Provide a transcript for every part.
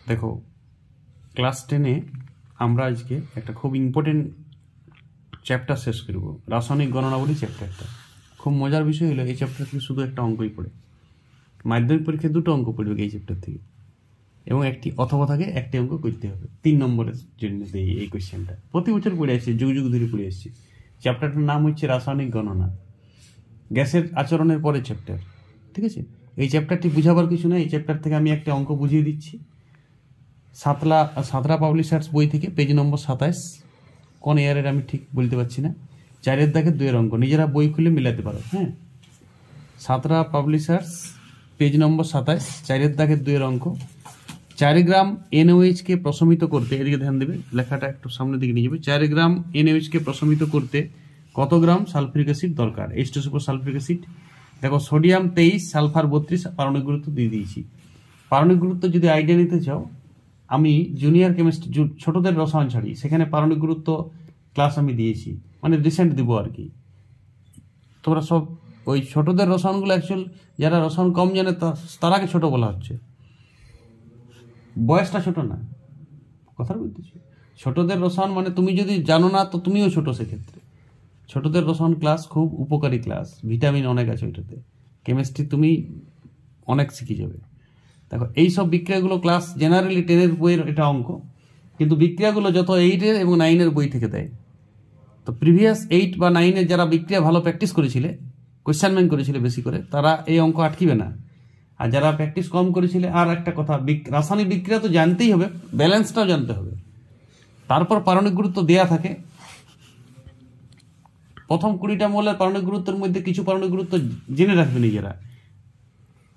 দেখো ক্লাস 10-এ আমরা আজকে একটা খুব ইম্পর্টেন্ট চ্যাপ্টার শেষ করব, রাসায়নিক গণনাবলী চ্যাপ্টারটা। খুব মজার বিষয় হলো এই চ্যাপ্টার থেকে শুধু একটা অঙ্কই পড়ে, মাধ্যমিক পরীক্ষায় দুটো অঙ্ক পড়বে এই চ্যাপ্টার থেকে, এবং একটি অথবা থাকে একটি অঙ্ক করতে হবে 3 নম্বরের জন্য। এই কোয়েশ্চেনটা প্রতি বছর পড়ে আসছে, যুগ যুগ ধরে পড়ে আসছে। চ্যাপ্টারটার নাম হচ্ছে রাসায়নিক গণনা, গ্যাসের আচরণের পরের চ্যাপ্টার। ঠিক আছে, এই চ্যাপ্টারটি বুঝাবার কিছু না। এই চ্যাপ্টার থেকে আমি একটা অঙ্ক বুঝিয়ে দিচ্ছি। সাতরা পাবলিশার্স বই থেকে পেজ নম্বর 27, কোন ইয়ারের আমি ঠিক বলতে পারছি না, 4-এর দাগের 2-এর অঙ্ক। নিজেরা বই খুলে মিলাতে পারো। হ্যাঁ, সাতরা পাবলিশার্স পেজ নম্বর 27, 4-এর দাগের 2-এর অঙ্ক। 4 গ্রাম NaOH কে প্রশমিত করতে, এদিকে ধ্যান দেবে, লেখাটা একটু সামনের দিকে নিয়ে যাবে। 4 গ্রাম NaOH কে প্রশমিত করতে কত গ্রাম সালফিউরিক অ্যাসিড দরকার? H2SO4 sulphuric acid. দেখো সোডিয়াম 23, সালফার 32, পারমাণবিক গুরুত্ব দিয়ে দিয়েছি। পারমাণবিক গুরুত্ব যদি আইডিয়া নিতে চাও, আমি জুনিয়র কেমিস্ট্রি ছোটদের রসায়ন ছাড়ি, সেখানে পারমাণবিক গুরুত্ব ক্লাস আমি দিয়েছি, মানে রিসেন্ট দিব আর কি। তোমরা সব ওই ছোটদের রসায়নগুলো অ্যাকচুয়াল যারা রসায়ন কম জানে তারাকে ছোট বলা হচ্ছে, বয়সটা ছোট না, কথা বলতেছি। ছোটদের রসায়ন মানে তুমি যদি জানো না তো তুমিও ছোট। সেক্ষেত্রে ছোটদের রসায়ন ক্লাস খুব উপকারী ক্লাস, ভিটামিন অনেক আছে ওইটাতে, কেমিস্ট্রি তুমি অনেক শিখে যাবে। দেখো এইসব বিক্রিয়াগুলো ক্লাস জেনারেলি 10-এর বইয়ের এটা অঙ্ক, কিন্তু বিক্রিয়াগুলো যত 8-এর এবং 9-এর বই থেকে দেয়। তো প্রিভিয়াস 8 বা 9-এর যারা বিক্রিয়া ভালো প্র্যাকটিস করেছিলে, কোয়েশ্চেন ব্যাংক করেছিলে বেশি করে, তারা এই অঙ্ক আটকিবে না। আর যারা প্র্যাকটিস কম করেছিলে, আর একটা কথা, রাসায়নিক বিক্রিয়া তো জানতেই হবে, ব্যালেন্সটাও জানতে হবে। তারপর পারমাণবিক গুরুত্ব দেয়া থাকে। প্রথম 20টা মৌলের পারমাণবিক গুরুত্বের মধ্যে কিছু পারমাণবিক গুরুত্ব জেনে রাখবে নিজেরা।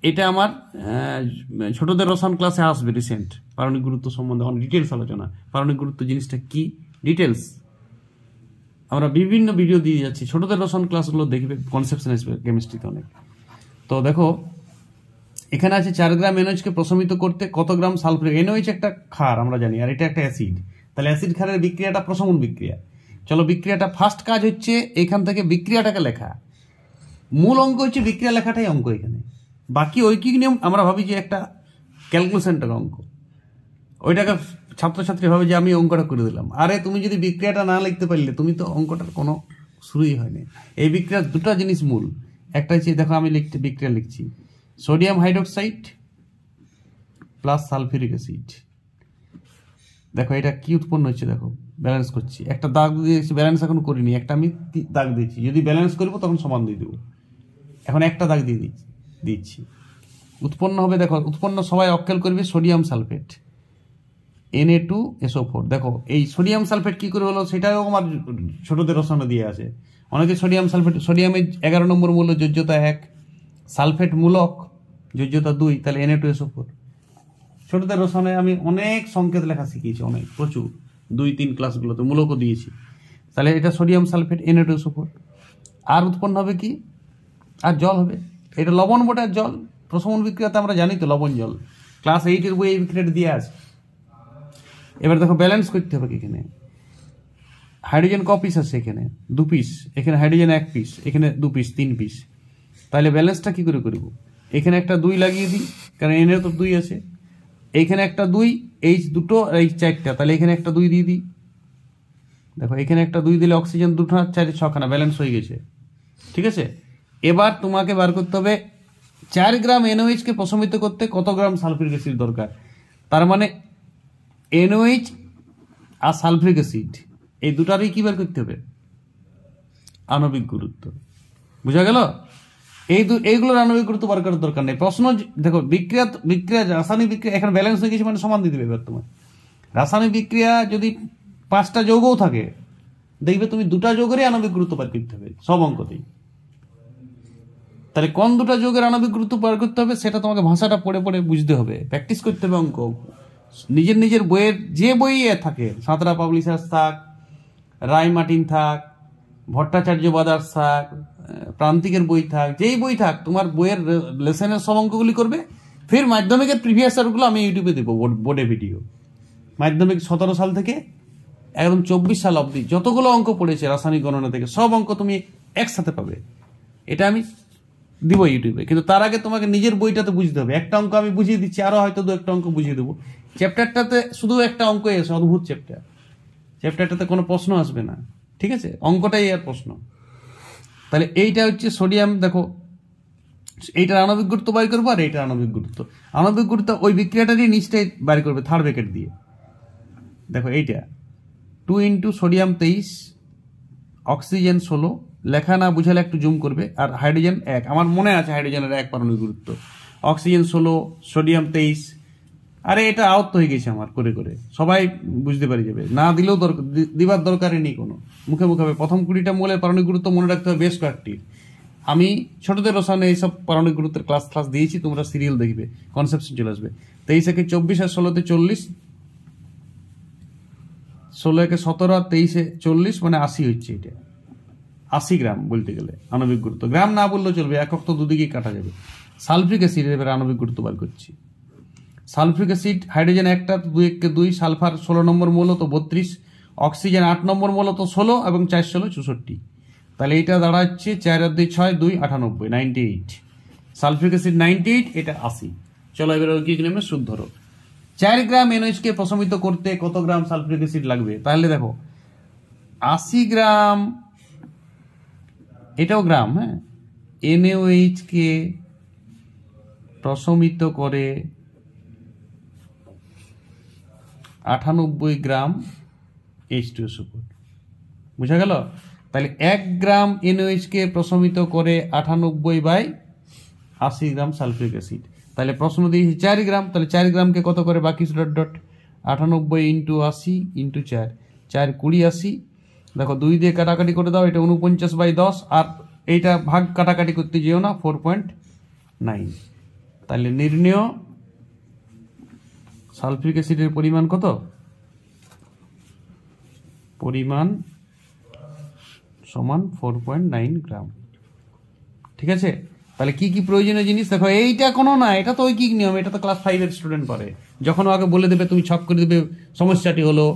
এটা আমার ছোটদের রসায়ন ক্লাসে আসবে রিসেন্ট, পারমাণবিক গুরুত্ব সম্বন্ধে অনেক ডিটেলস আলোচনা। পারমাণবিক গুরুত্ব জিনিসটা কি ডিটেলস আমরা বিভিন্ন ভিডিও দিয়ে যাচ্ছি, ছোটদের রসায়ন ক্লাসগুলো দেখবে, কনসেপশন আসবে কেমিস্ট্রিতে অনেক। তো দেখো এখানে আছে 4 গ্রাম NaOH কে প্রশমিত করতে কত গ্রাম সালফিউরিক। NaOH একটা ক্ষার আমরা জানি, আর এটা একটা অ্যাসিড। তাহলে অ্যাসিড ক্ষারের বিক্রিয়াটা প্রশমন বিক্রিয়া। চলো বিক্রিয়াটা ফার্স্ট কাজ হচ্ছে এখান থেকে বিক্রিয়াটাকে লেখা। মূল অঙ্ক হচ্ছে বিক্রিয়া লেখাটাই অঙ্ক এখানে। বাকি ঐকিক নিয়ম আমরা ভাবি যে একটা ক্যালকুলেশনটাকে অঙ্ক, ওইটাকে ছাত্রছাত্রী ভাবে যে আমি অঙ্কটা করে দিলাম। আরে তুমি যদি বিক্রিয়াটা না লিখতে পারলে তুমি তো অঙ্কটার কোনো শুরুই হয়নি। এই বিক্রিয়ার দুটো জিনিস মূল, একটা হচ্ছে দেখো আমি বিক্রিয়া লিখছি sodium hydroxide plus sulphuric acid. দেখো এটা কি উৎপন্ন হচ্ছে, দেখো ব্যালেন্স করছি, একটা দাগ দিয়েছি, ব্যালেন্স এখন করিনি, একটা আমি দাগ দিয়েছি, যদি ব্যালেন্স করবো তখন সমান দিয়ে দেবো, এখন একটা দাগ দিয়ে দিচ্ছি। উৎপন্ন হবে, দেখো উৎপন্ন সবাই অক্কেল করবে, সোডিয়াম সালফেট Na2SO4। দেখো এই সোডিয়াম সালফেট কি করে হলো সেটাও আমার ছোটদের রসায়নে দিয়ে আছে। অনেকে সোডিয়াম সালফেট, সোডিয়ামের 11 নম্বর মূল্য যোজ্যতা 1, সালফেট মূলক যোজ্যতা 2, তাহলে Na2SO4। ছোটদের রসায়নে আমি অনেক সংকেত লেখা শিখিয়েছি, অনেক প্রচুর, 2-3 ক্লাসগুলোতে মূলকও দিয়েছি। তাহলে এটা সোডিয়াম সালফেট Na2SO4। আর উৎপন্ন হবে কি, আর জল হবে, এটা লবণ বটে আর জল। প্রশমন বিক্রিয়াতে আমরা জানি তো লবণ জল, ক্লাস 8-এর বই এই বিক্রিয়াটা দিয়ে আছে। এবার দেখো ব্যালেন্স করতে হবে, এখানে হাইড্রোজেন ক পিস আছে, এখানে 2 পিস, এখানে হাইড্রোজেন 1 পিস, এখানে 2 পিস, 3 পিস। তাহলে ব্যালেন্সটা কি করে করব? এখানে একটা 2 লাগিয়ে দিই, কারণ এনে তো 2 আছে, এইখানে একটা 2, এই দুটো, এই 4টা, তাহলে এখানে একটা 2 দিয়ে দিই। দেখো এখানে একটা 2 দিলে অক্সিজেন 2, 4, 6খানা ব্যালেন্স হয়ে গেছে। ঠিক আছে, এবার তোমাকে বার করতে হবে 4 গ্রাম NaOH কে প্রশমিত করতে কত গ্রাম সালফিউরিক অ্যাসিড দরকার। তার মানে NaOH আর সালফিউরিক অ্যাসিড এই দুটারই কি বের করতে হবে? আণবিক গুরুত্ব। বুঝা গেল? এইগুলোর আণবিক গুরুত্ব বার করার দরকার নেই। প্রশ্ন দেখো বিক্রিয়া রাসায়নিক বিক্রিয়া এখানে ব্যালেন্স হয়ে গেছে মানে সমান দিয়ে দেবে। এবার তোমার রাসায়নিক বিক্রিয়া যদি 5টা যৌগও থাকে, দেখবে তুমি 2টা যৌগেরই আণবিক গুরুত্ব বার করতে হবে সব অঙ্কতেই। তাহলে কোন 2টা যৌগের আণবিক গুরুত্ব বার করতে হবে সেটা তোমাকে ভাষাটা পড়ে পড়ে বুঝতে হবে, প্র্যাকটিস করতে হবে অঙ্ক। নিজের বইয়ের যে বই থাকে, সাঁতরা পাবলিশার্স থাক, রায় মার্টিন থাক, ভট্টাচার্য বাদার্স থাক, প্রান্তিকের বই থাক, যেই বই থাক, তোমার বইয়ের লেসনের সব অঙ্কগুলি করবে। ফির মাধ্যমিকের প্রিভিয়াস ইয়ারগুলো আমি ইউটিউবে দেবো, বোর্ডে ভিডিও। মাধ্যমিক 17 সাল থেকে একদম 24 সাল অবধি যতগুলো অঙ্ক পড়েছে রাসায়নিক গণনা থেকে, সব অঙ্ক তুমি একসাথে পাবে। এটা আমি দিব ইউটিউবে, কিন্তু তার আগে তোমাকে নিজের বইটাতে বুঝতে হবে। একটা অঙ্ক আমি বুঝিয়ে দিচ্ছি, আরো হয়তো দু একটা অঙ্ক বুঝিয়ে দেবো। চ্যাপ্টারটাতে শুধু একটা অঙ্ক এসে অদ্ভুত চ্যাপ্টারটাতে কোনো প্রশ্ন আসবে না, ঠিক আছে, অঙ্কটাই আর প্রশ্ন। তাহলে এইটা হচ্ছে সোডিয়াম। দেখো এইটার আণবিক গুরুত্ব বাই করবো, আর এইটার আণবিক গুরুত্ব। আণবিক গুরুত্ব ওই বিক্রিয়াটারই নিচটাই বাড়ি করবে থার্ড ব্র্যাকেট দিয়ে। দেখো এইটা 2 × সোডিয়াম 23, অক্সিজেন 16, লেখা না বুঝালে একটু জুম করবে। আর হাইড্রোজেন 1, আমার মনে আছে হাইড্রোজেনের 1 পারমাণবিক গুরুত্ব। Oxygen 16, sodium 23। আরে এটা আয়ত্ত হয়ে গেছে আমার করে করে, সবাই বুঝতে পারি যাবে, না দিলেও দিবার দরকারই নেই কোনো, মুখে মুখে হবে। প্রথম 20টা মৌলের পারমাণবিক গুরুত্ব মনে রাখতে হবে বেশ কয়েকটি। আমি ছোটদের রসায়নে এইসব পারমাণবিক গুরুত্বের ক্লাস দিয়েছি, তোমরা সিরিয়াল দেখবে, কনসেপশন চলে আসবে। 23 × 24 আর 16 তে 40, 16 × 17 আর 23 40, মানে 80 হচ্ছে। এটা 80 গ্রাম বলতে গেলে আণবিক গুরুত্ব। গ্রাম না বললেও চলবে, একক তো দুদিকেই কাটা যাবে। সালফিক অ্যাসিড এবার আণবিক গুরুত্ব বার করছি। সালফিক অ্যাসিড হাইড্রোজেন 1টা, 2 × 2, সালফার 16 নম্বর মৌল তো 32, অক্সিজেন 8 নম্বর মৌল তো 16, এবং 4 16 64। তাহলে এইটা দাঁড়াচ্ছে 4 আর 2 6, 2 98, 98। সালফিক অ্যাসিড 98, এটা 80। চলো এবার কি নিয়মে সুদ ধরো। 4 গ্রাম NaOH কে প্রশমিত করতে কত গ্রাম সালফিক অ্যাসিড লাগবে? তাহলে দেখো 80 গ্রাম, এটাও গ্রাম, হ্যাঁ, NaOH কে প্রশমিত করে 98 গ্রাম H2SO4। বুঝা গেল? তাহলে 1 গ্রাম NaOH কে প্রশমিত করে 98/80 গ্রাম সালফিক অ্যাসিড। তাহলে প্রশ্ন দিয়েছি 4 গ্রাম, তাহলে 4 গ্রামকে কত করে বাকি ডট ডট 98 × 80 × 4, 4 20 80। দেখো 2 দিয়ে কাটাকাটি করে দাও, এটা 49/10, আর এইটা ভাগ কাটাকাটি করতে যেও না, 4.9। তাহলে নির্ণেয় সালফিক অ্যাসিডের পরিমাণ কত? পরিমাণ সমান 4.9 গ্রাম। ঠিক আছে? তাহলে কি কি প্রয়োজনীয় জিনিস দেখো, এইটা কোনো না, এটা তো ঐকিক নিয়ম, এটা তো ক্লাস 5 এর স্টুডেন্ট পারে। যখন আগে বলে দেবে, তুমি ছক করে দেবে, সমস্যাটি হলো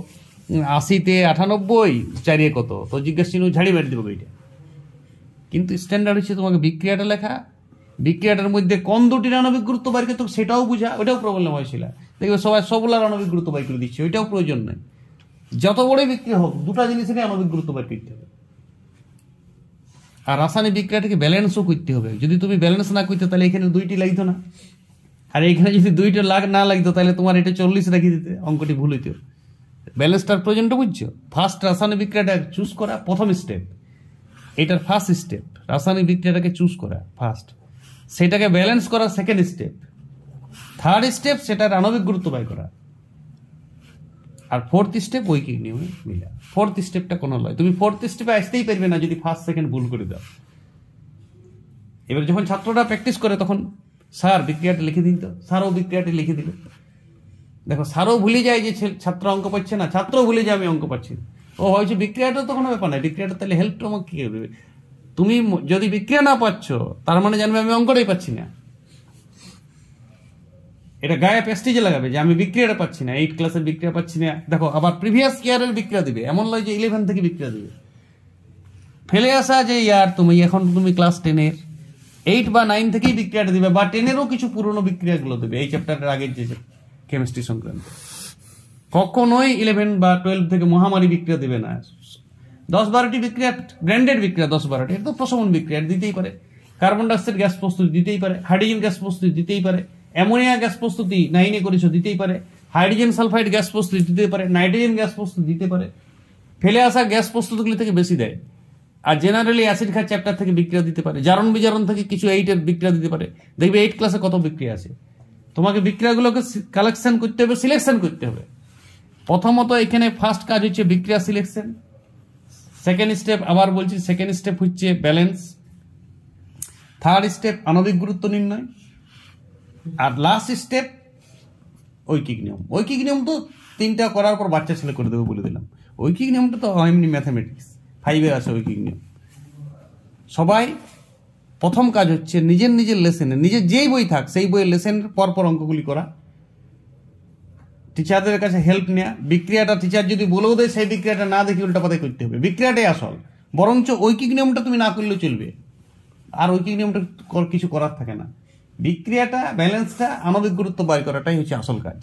80 তে 98, 4 কত, তো জিজ্ঞাসা চিহ্ন ঝাড়ি মেরে দেবে এইটা। কিন্তু স্ট্যান্ডার্ড হচ্ছে তোমাকে বিক্রিয়াটা লেখা, বিক্রিয়াটার মধ্যে কোন দুটির আণবিক গুরুত্ব বাইর করতে সেটাও বুঝা, ওইটাও প্রবলেম হয়েছিল। দেখবে সবাই সবগুলার আণবিক গুরুত্ব বাইর করে দিচ্ছে, ওইটাও প্রয়োজন নেই। যত বড় বিক্রিয়া হোক, দুটা জিনিসেরই আণবিক গুরুত্ব বাইর করতে হবে। আর রাসায়নিক বিক্রিয়াটাকে ব্যালেন্সও করতে হবে। যদি তুমি ব্যালেন্স না করতে, তাহলে এখানে 2টি লাগতো না, আর এখানে যদি 2টা না লাগতো, তাহলে তোমার এটা 40 রেখে দিতে, অঙ্কটি ভুল হইতো। ব্যালেন্সটার প্রয়োজনটা বুঝছো? ফার্স্ট রাসায়নিক বিক্রিয়াটা চুজ করা প্রথম স্টেপ, এটার ফার্স্ট স্টেপ, রাসায়নিক বিক্রিয়াটাকে চুজ করা ফার্স্ট, সেটাকে ব্যালেন্স করা সেকেন্ড স্টেপ, থার্ড স্টেপ সেটার আণবিক গুরুত্ব বাই করা, আর ফোর্থ স্টেপ ঐকিক নিয়মে মিলা। ফোর্থ স্টেপটা কোনো নয়, তুমি ফোর্থ স্টেপে আসতেই পারবে না যদি ফার্স্ট সেকেন্ড ভুল করে দাও। এবার যখন ছাত্ররা প্র্যাকটিস করে, তখন স্যার বিক্রিয়াটা লিখে দিন, তো স্যারও বিক্রিয়াটি লিখে দিল। দেখো স্যারও ভুলে যায় যে ছাত্র অঙ্ক পাচ্ছে না, ছাত্রও ভুলে যায় আমি অঙ্ক পাচ্ছি না। ও হয়েছে বিক্রিয়াটা তো কোনো ব্যাপার না, বিক্রিয়াটা তাহলে হেল্প তোমাকে কি করবে? তুমি যদি বিক্রিয়া না পাচ্ছ, তার মানে জানবে আমি অঙ্কটাই পাচ্ছি না। এটা গায়ে প্রেস্টিজে লাগাবে যে আমি বিক্রিয়াটা পাচ্ছি না, 8 ক্লাসের বিক্রিয়া পাচ্ছি না। দেখো আবার প্রিভিয়াস ইয়ারের বিক্রিয়া দিবে, এমন নয় যে 11 থেকে বিক্রিয়া দিবে। ফেলে আসা যে ইয়ার তুমি এখন তুমি ক্লাস 10-এর 8 বা 9 থেকেই বিক্রিয়াটা দিবে, বা 10-এরও কিছু পুরনো বিক্রিয়াগুলো দেবে, এই চ্যাপ্টারের আগের যে কেমিস্ট্রি সংক্রান্ত। কখনোই 11 বা 12 থেকে মহামারী বিক্রিয়া দিবে না। 10-12টি বিক্রিয়া ব্র্যান্ডেড বিক্রিয়া, 10-12টি, এটা তো প্রশমন বিক্রিয়া দিতেই পারে, কার্বন ডাইঅক্সাইড গ্যাস প্রস্তুতি দিতেই পারে, হাইড্রোজেন গ্যাস প্রস্তুতি দিতেই পারে, অ্যামোনিয়া গ্যাস প্রস্তুতি 9-এ করেছো দিতেই পারে, হাইড্রোজেন সালফাইড গ্যাস প্রস্তুতি দিতে পারে, নাইট্রোজেন গ্যাস প্রস্তুতি দিতে পারে। ফেলে আসা গ্যাস প্রস্তুতিগুলি থেকে বেশি দেয়। আর জেনারেলি অ্যাসিড খাত চ্যাপ্টার থেকে বিক্রিয়া দিতে পারে, জারণ বিজারণ থেকে কিছু 8-এর বিক্রিয়া দিতে পারে। দেখবে 8 ক্লাসে কত বিক্রিয়া আছে। তোমাকে বিক্রিয়াগুলোকে কালেকশন করতে হবে, সিলেকশন করতে হবে। প্রথমত এখানে ফার্স্ট কাজ হচ্ছে বিক্রিয়া সিলেকশন, সেকেন্ড স্টেপ, আবার বলছি সেকেন্ড স্টেপ হচ্ছে ব্যালেন্স, থার্ড স্টেপ আণবিক গুরুত্ব নির্ণয়, আর লাস্ট স্টেপ ঐকিক নিয়ম। ঐকিক নিয়ম তো 3টা করার পর বাচ্চা ছেলে করে দেবে বলে দিলাম। ঐকিক নিয়মটা তো এমনি ম্যাথামেটিক্স 5-এ আছে ঐকিক নিয়ম। সবাই প্রথম কাজ হচ্ছে নিজের নিজের লেসেনে, নিজের যেই বই থাক সেই বইয়ের লেসেনের পরপর অঙ্কগুলি করা, টিচারদের কাছে হেল্প নেওয়া। বিক্রিয়াটা টিচার যদি বলেও দেয়, সেই বিক্রিয়াটা না দেখে উল্টাপাতাই করতে হবে, বিক্রিয়াটাই আসল। বরঞ্চ ঐকিক নিয়মটা তুমি না করলেও চলবে, আর ঐকিক নিয়মটা কিছু করার থাকে না। বিক্রিয়াটা ব্যালেন্সটা আণবিক গুরুত্ব বাই করাটাই হচ্ছে আসল কাজ।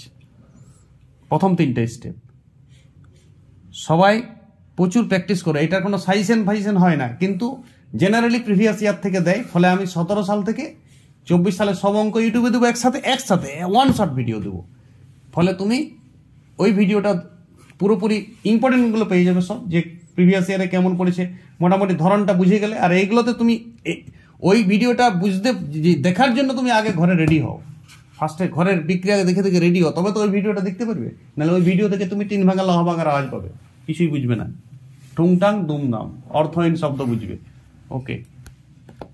প্রথম 3টে স্টেপ সবাই প্রচুর প্র্যাকটিস করে, এটার কোনো সাইজেন ফাইজেন হয় না, কিন্তু জেনারেলি প্রিভিয়াস ইয়ার থেকে দেয়। ফলে আমি 17 সাল থেকে 24 সালে সব অঙ্ক ইউটিউবে দেবো একসাথে ওয়ান শট ভিডিও দেবো। ফলে তুমি ওই ভিডিওটা পুরোপুরি ইম্পর্টেন্টগুলো পেয়ে যাবে সব, যে প্রিভিয়াস ইয়ারে কেমন পড়েছে মোটামুটি ধরনটা বুঝে গেলে। আর এইগুলোতে তুমি ওই ভিডিওটা দেখার জন্য তুমি আগে ঘরে রেডি হও, ফার্স্টে ঘরের বিক্রিয়া দেখে দেখে রেডি হও, তবে তো ওই ভিডিওটা দেখতে পারবে। নাহলে ওই ভিডিও থেকে তুমি 3 ভাঙা লহা ভাঙার আওয়াজ পাবে, কিছুই বুঝবে না, টুংটাং দুমদাম অর্থহীন শব্দ বুঝবে। ওকে।